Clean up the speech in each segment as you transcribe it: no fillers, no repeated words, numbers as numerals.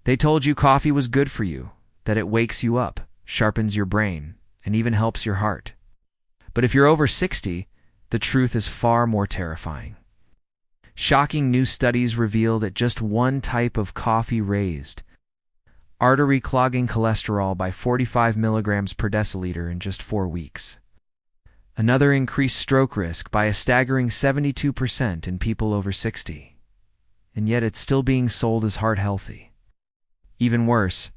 They told you coffee was good for you, that it wakes you up, sharpens your brain, and even helps your heart. But if you're over 60, the truth is far more terrifying. Shocking new studies reveal that just one type of coffee raised artery-clogging cholesterol by 45 milligrams per deciliter in just 4 weeks. Another increased stroke risk by a staggering 72% in people over 60. And yet it's still being sold as heart healthy. Even worse,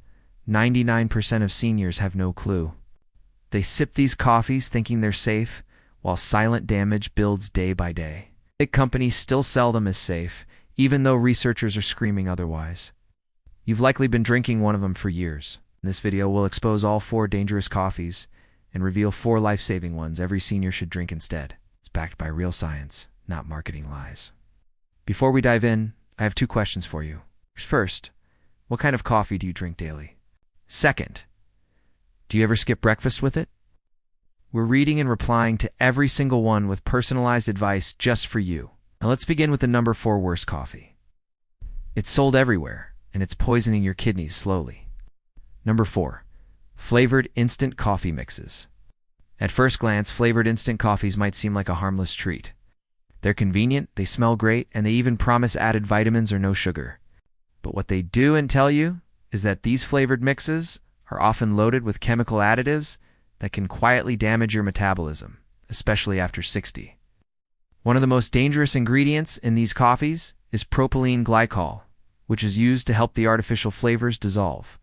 99% of seniors have no clue. They sip these coffees thinking they're safe, while silent damage builds day by day. Big companies still sell them as safe, even though researchers are screaming otherwise. You've likely been drinking one of them for years. In this video, we'll expose all 4 dangerous coffees and reveal 4 life-saving ones every senior should drink instead. It's backed by real science, not marketing lies. Before we dive in, I have 2 questions for you. First, what kind of coffee do you drink daily? Second, do you ever skip breakfast with it? We're reading and replying to every single one with personalized advice just for you. Now let's begin with the number 4 worst coffee. It's sold everywhere, and it's poisoning your kidneys slowly. Number 4, flavored instant coffee mixes. At first glance, flavored instant coffees might seem like a harmless treat. They're convenient, they smell great, and they even promise added vitamins or no sugar. But what they do and tell you is that these flavored mixes are often loaded with chemical additives that can quietly damage your metabolism, especially after 60. One of the most dangerous ingredients in these coffees is propylene glycol, which is used to help the artificial flavors dissolve.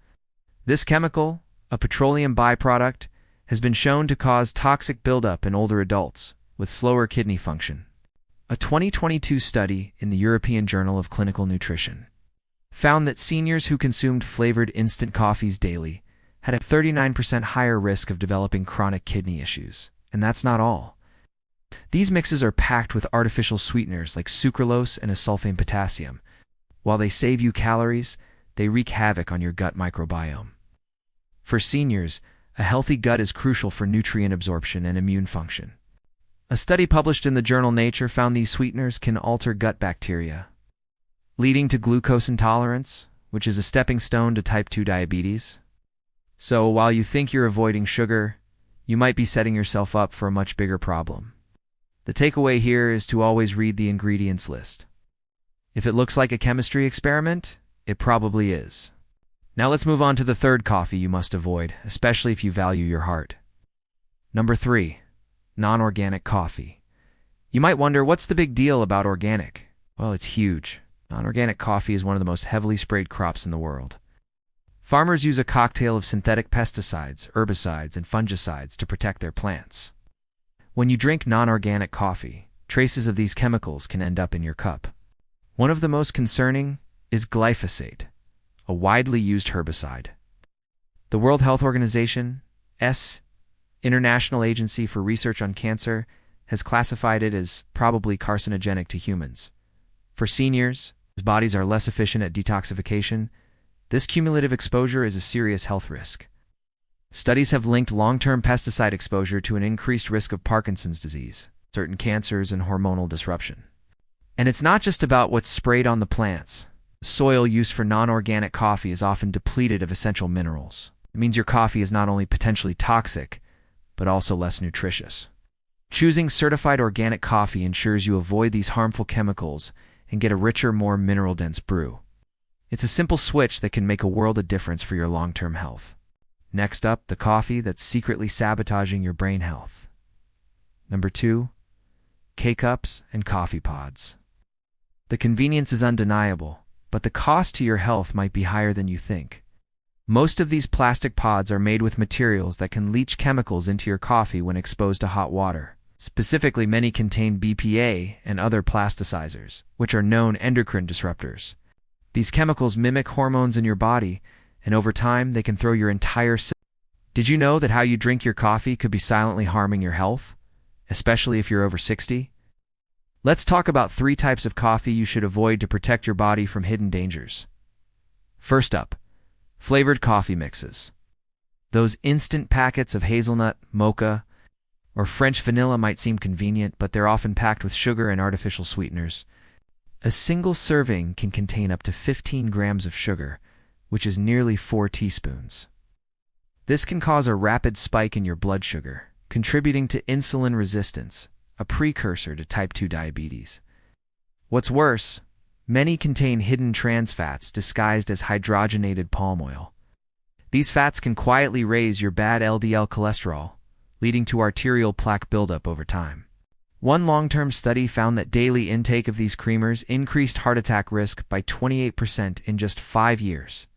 This chemical, a petroleum byproduct, has been shown to cause toxic buildup in older adults with slower kidney function. A 2022 study in the European Journal of Clinical Nutrition found that seniors who consumed flavored instant coffees daily had a 39% higher risk of developing chronic kidney issues. And that's not all. These mixes are packed with artificial sweeteners like sucralose and acesulfame potassium. While they save you calories, they wreak havoc on your gut microbiome. For seniors, a healthy gut is crucial for nutrient absorption and immune function. A study published in the journal Nature found these sweeteners can alter gut bacteria, leading to glucose intolerance, which is a stepping stone to type 2 diabetes. So while you think you're avoiding sugar, you might be setting yourself up for a much bigger problem. The takeaway here is to always read the ingredients list. If it looks like a chemistry experiment, it probably is. Now let's move on to the 3rd coffee you must avoid, especially if you value your heart. Number 3, non-organic coffee. You might wonder, what's the big deal about organic? Well, it's huge. Non-organic coffee is one of the most heavily sprayed crops in the world. Farmers use a cocktail of synthetic pesticides, herbicides, and fungicides to protect their plants. When you drink non-organic coffee, traces of these chemicals can end up in your cup. One of the most concerning is glyphosate, a widely used herbicide. The World Health Organization, International Agency for Research on Cancer, has classified it as probably carcinogenic to humans. For seniors, whose bodies are less efficient at detoxification, this cumulative exposure is a serious health risk. Studies have linked long-term pesticide exposure to an increased risk of Parkinson's disease, certain cancers, and hormonal disruption. And it's not just about what's sprayed on the plants. The soil used for non-organic coffee is often depleted of essential minerals. It means your coffee is not only potentially toxic, but also less nutritious. Choosing certified organic coffee ensures you avoid these harmful chemicals and get a richer, more mineral-dense brew. It's a simple switch that can make a world of difference for your long-term health. Next up, the coffee that's secretly sabotaging your brain health. Number 2, K-cups and coffee pods. The convenience is undeniable, but the cost to your health might be higher than you think. Most of these plastic pods are made with materials that can leach chemicals into your coffee when exposed to hot water. Specifically, many contain BPA and other plasticizers, which are known endocrine disruptors. These chemicals mimic hormones in your body, and over time, they can throw your entire system. Did you know that how you drink your coffee could be silently harming your health, especially if you're over 60? Let's talk about 3 types of coffee you should avoid to protect your body from hidden dangers. First up, flavored coffee mixes. Those instant packets of hazelnut, mocha, or French vanilla might seem convenient, but they're often packed with sugar and artificial sweeteners. A single serving can contain up to 15 grams of sugar, which is nearly 4 teaspoons. This can cause a rapid spike in your blood sugar, contributing to insulin resistance, a precursor to type 2 diabetes. What's worse, many contain hidden trans fats disguised as hydrogenated palm oil. These fats can quietly raise your bad LDL cholesterol, leading to arterial plaque buildup over time. One long-term study found that daily intake of these creamers increased heart attack risk by 28% in just 5 years.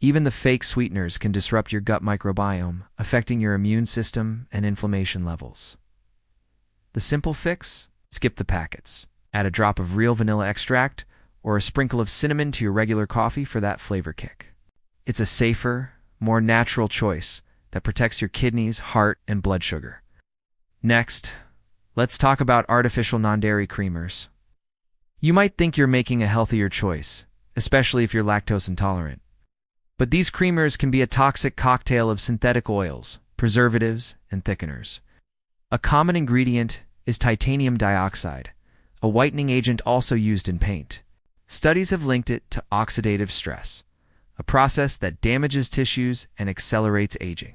Even the fake sweeteners can disrupt your gut microbiome, affecting your immune system and inflammation levels. The simple fix? Skip the packets. Add a drop of real vanilla extract or a sprinkle of cinnamon to your regular coffee for that flavor kick. It's a safer, more natural choice that protects your kidneys, heart, and blood sugar. Next, let's talk about artificial non-dairy creamers. You might think you're making a healthier choice, especially if you're lactose intolerant. But these creamers can be a toxic cocktail of synthetic oils, preservatives, and thickeners. A common ingredient is titanium dioxide, a whitening agent also used in paint. Studies have linked it to oxidative stress, a process that damages tissues and accelerates aging.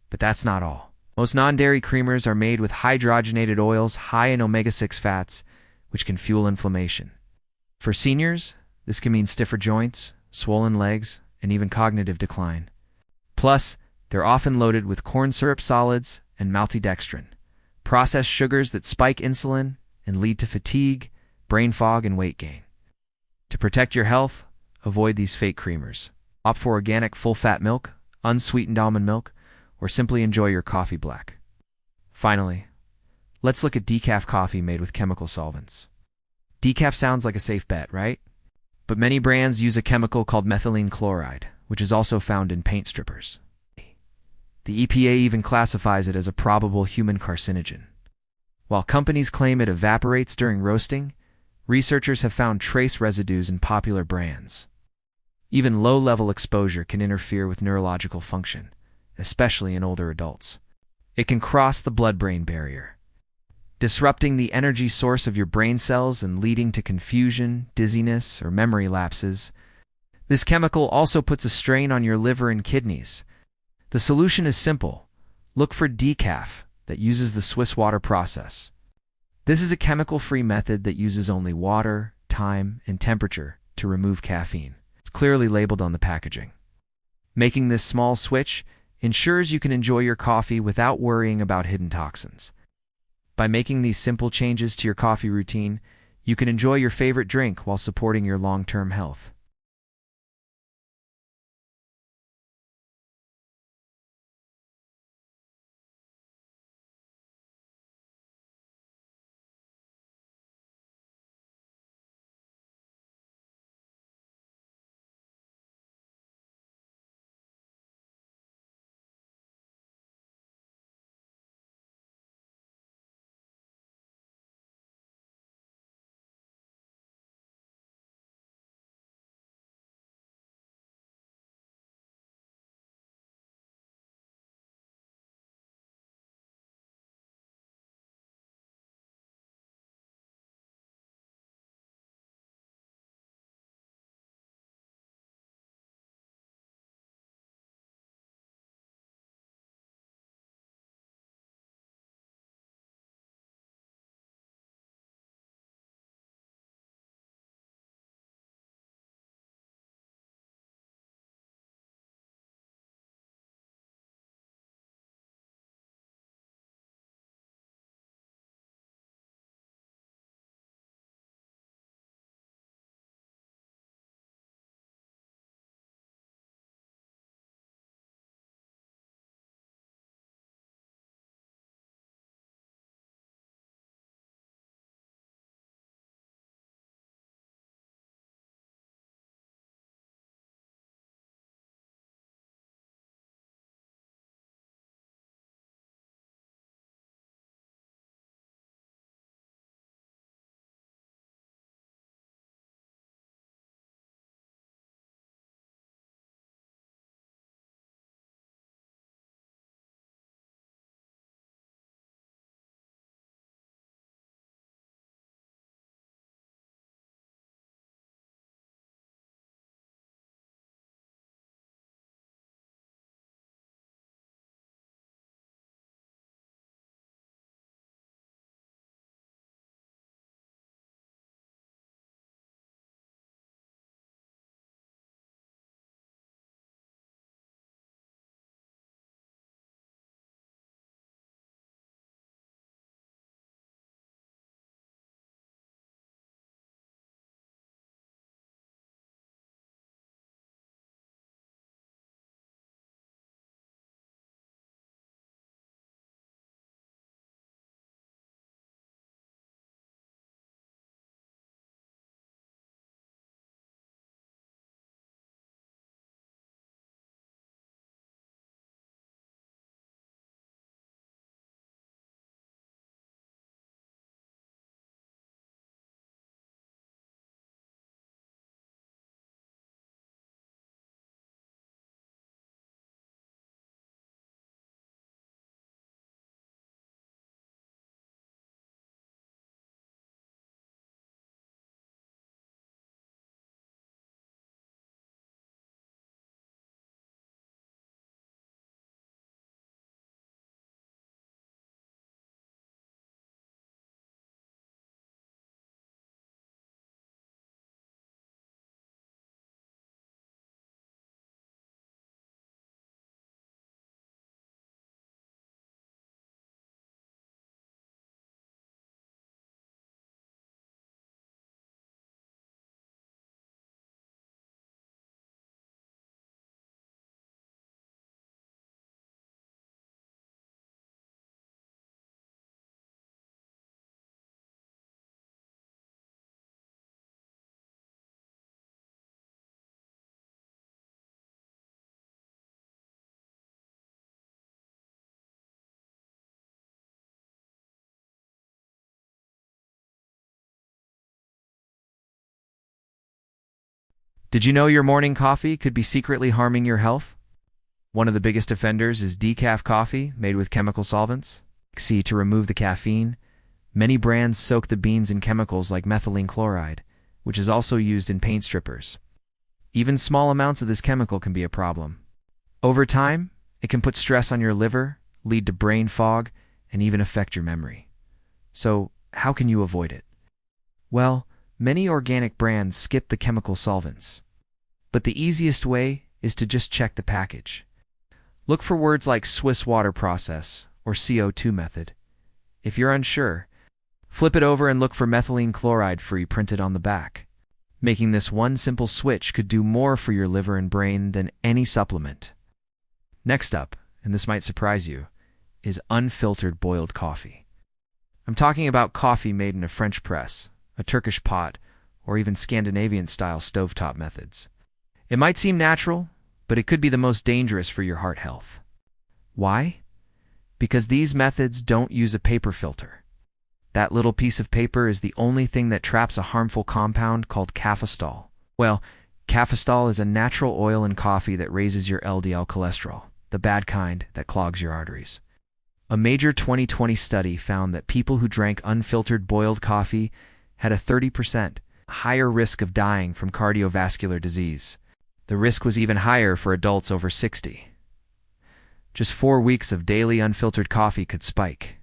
But that's not all. Most non-dairy creamers are made with hydrogenated oils high in omega-6 fats, which can fuel inflammation. For seniors, this can mean stiffer joints, swollen legs, and even cognitive decline. Plus, they're often loaded with corn syrup solids and maltodextrin, processed sugars that spike insulin and lead to fatigue, brain fog, and weight gain. To protect your health, avoid these fake creamers. Opt for organic full-fat milk, unsweetened almond milk, or simply enjoy your coffee black. Finally, let's look at decaf coffee made with chemical solvents. Decaf sounds like a safe bet, right? But many brands use a chemical called methylene chloride, which is also found in paint strippers. The EPA even classifies it as a probable human carcinogen. While companies claim it evaporates during roasting, researchers have found trace residues in popular brands. Even low-level exposure can interfere with neurological function, especially in older adults. It can cross the blood-brain barrier, disrupting the energy source of your brain cells and leading to confusion, dizziness, or memory lapses. This chemical also puts a strain on your liver and kidneys. The solution is simple. Look for decaf that uses the Swiss water process. This is a chemical-free method that uses only water, time, and temperature to remove caffeine. It's clearly labeled on the packaging. Making this small switch ensures you can enjoy your coffee without worrying about hidden toxins. By making these simple changes to your coffee routine, you can enjoy your favorite drink while supporting your long-term health. Did you know your morning coffee could be secretly harming your health? One of the biggest offenders is decaf coffee made with chemical solvents. See, to remove the caffeine, many brands soak the beans in chemicals like methylene chloride, which is also used in paint strippers. Even small amounts of this chemical can be a problem. Over time, it can put stress on your liver, lead to brain fog, and even affect your memory. So, how can you avoid it? Well, many organic brands skip the chemical solvents. But the easiest way is to just check the package. Look for words like Swiss water process or CO2 method. If you're unsure, flip it over and look for methylene chloride free printed on the back. Making this one simple switch could do more for your liver and brain than any supplement. Next up, and this might surprise you, is unfiltered boiled coffee. I'm talking about coffee made in a French press, a Turkish pot, or even Scandinavian-style stovetop methods. It might seem natural, but it could be the most dangerous for your heart health. Why? Because these methods don't use a paper filter. That little piece of paper is the only thing that traps a harmful compound called cafestol. Well, cafestol is a natural oil in coffee that raises your LDL cholesterol, the bad kind that clogs your arteries. A major 2020 study found that people who drank unfiltered boiled coffee had a 30% higher risk of dying from cardiovascular disease. The risk was even higher for adults over 60. Just 4 weeks of daily unfiltered coffee could spike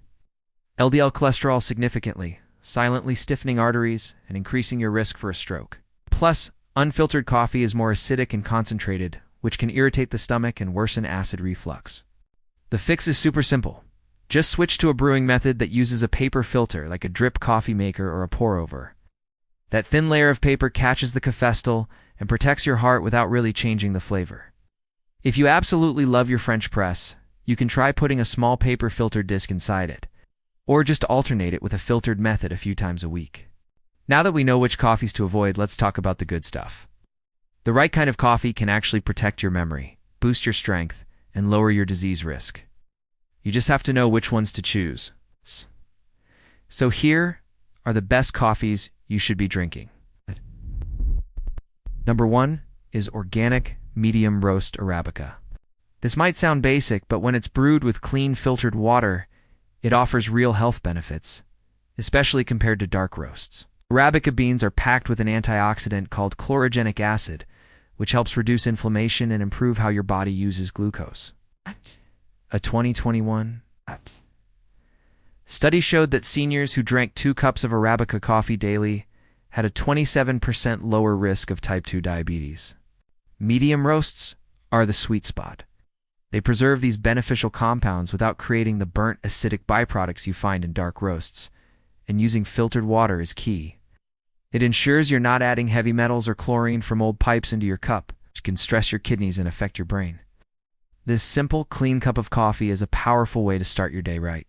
LDL cholesterol significantly, silently stiffening arteries and increasing your risk for a stroke. Plus, unfiltered coffee is more acidic and concentrated, which can irritate the stomach and worsen acid reflux. The fix is super simple. Just switch to a brewing method that uses a paper filter like a drip coffee maker or a pour-over. That thin layer of paper catches the cafestol and protects your heart without really changing the flavor. If you absolutely love your French press, you can try putting a small paper filter disc inside it, or just alternate it with a filtered method a few times a week. Now that we know which coffees to avoid, let's talk about the good stuff. The right kind of coffee can actually protect your memory, boost your strength, and lower your disease risk. You just have to know which ones to choose. So here are the best coffees you should be drinking. Number 1 is organic medium roast Arabica. This might sound basic, but when it's brewed with clean filtered water, it offers real health benefits, especially compared to dark roasts. Arabica beans are packed with an antioxidant called chlorogenic acid, which helps reduce inflammation and improve how your body uses glucose. A 2021 study showed that seniors who drank 2 cups of Arabica coffee daily had a 27% lower risk of type 2 diabetes. Medium roasts are the sweet spot. They preserve these beneficial compounds without creating the burnt acidic byproducts you find in dark roasts, and using filtered water is key. It ensures you're not adding heavy metals or chlorine from old pipes into your cup, which can stress your kidneys and affect your brain. This simple, clean cup of coffee is a powerful way to start your day right.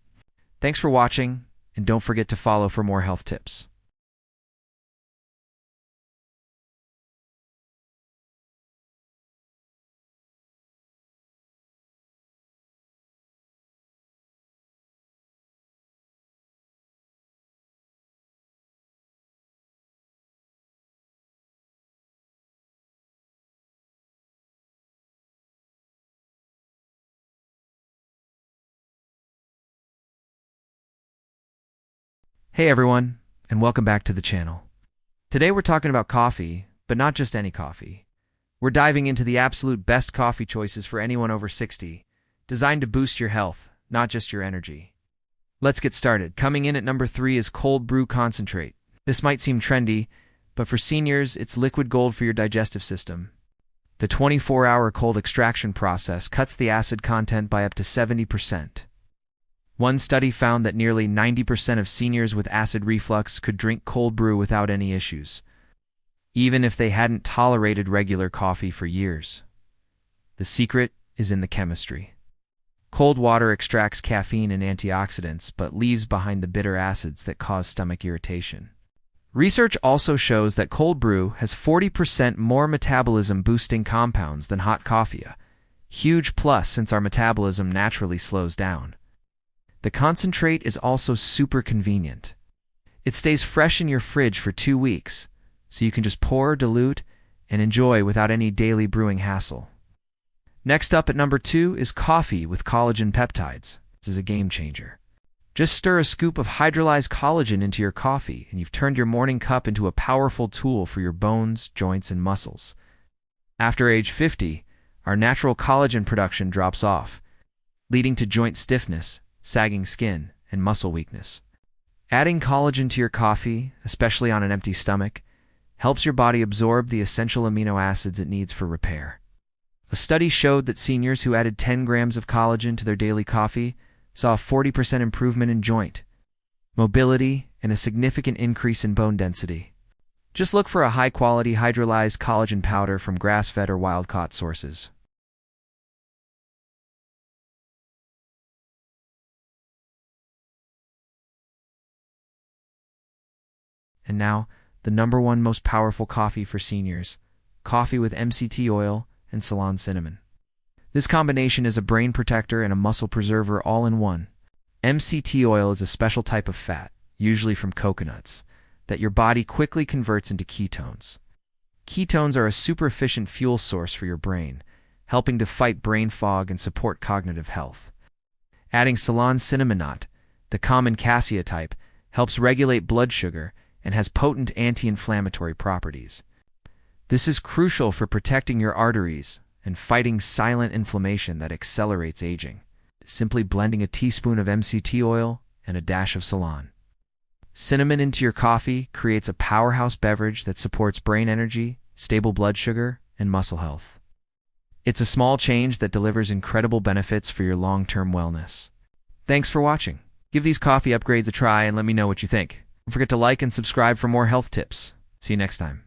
Thanks for watching, and don't forget to follow for more health tips. Hey everyone, and welcome back to the channel. Today we're talking about coffee, but not just any coffee. We're diving into the absolute best coffee choices for anyone over 60, designed to boost your health, not just your energy. Let's get started. Coming in at number 3 is cold brew concentrate. This might seem trendy, but for seniors, it's liquid gold for your digestive system. The 24-hour cold extraction process cuts the acid content by up to 70%. One study found that nearly 90% of seniors with acid reflux could drink cold brew without any issues, even if they hadn't tolerated regular coffee for years. The secret is in the chemistry. Cold water extracts caffeine and antioxidants, but leaves behind the bitter acids that cause stomach irritation. Research also shows that cold brew has 40% more metabolism-boosting compounds than hot coffee, a huge plus since our metabolism naturally slows down. The concentrate is also super convenient. It stays fresh in your fridge for 2 weeks, so you can just pour, dilute, and enjoy without any daily brewing hassle. Next up at number 2 is coffee with collagen peptides. This is a game changer. Just stir a scoop of hydrolyzed collagen into your coffee, and you've turned your morning cup into a powerful tool for your bones, joints, and muscles. After age 50, our natural collagen production drops off, leading to joint stiffness, sagging skin, and muscle weakness. Adding collagen to your coffee, especially on an empty stomach, helps your body absorb the essential amino acids it needs for repair. A study showed that seniors who added 10 grams of collagen to their daily coffee saw a 40% improvement in joint mobility and a significant increase in bone density. Just look for a high-quality hydrolyzed collagen powder from grass-fed or wild-caught sources. And now, the number 1 most powerful coffee for seniors, coffee with MCT oil and Ceylon cinnamon. This combination is a brain protector and a muscle preserver all in one. MCT oil is a special type of fat, usually from coconuts, that your body quickly converts into ketones. Ketones are a super efficient fuel source for your brain, helping to fight brain fog and support cognitive health. Adding Ceylon cinnamon nut, the common cassia type, helps regulate blood sugar and has potent anti-inflammatory properties. This is crucial for protecting your arteries and fighting silent inflammation that accelerates aging. Simply blending a teaspoon of MCT oil and a dash of Ceylon cinnamon into your coffee creates a powerhouse beverage that supports brain energy, stable blood sugar, and muscle health. It's a small change that delivers incredible benefits for your long-term wellness. Thanks for watching. Give these coffee upgrades a try and let me know what you think. Don't forget to like and subscribe for more health tips. See you next time.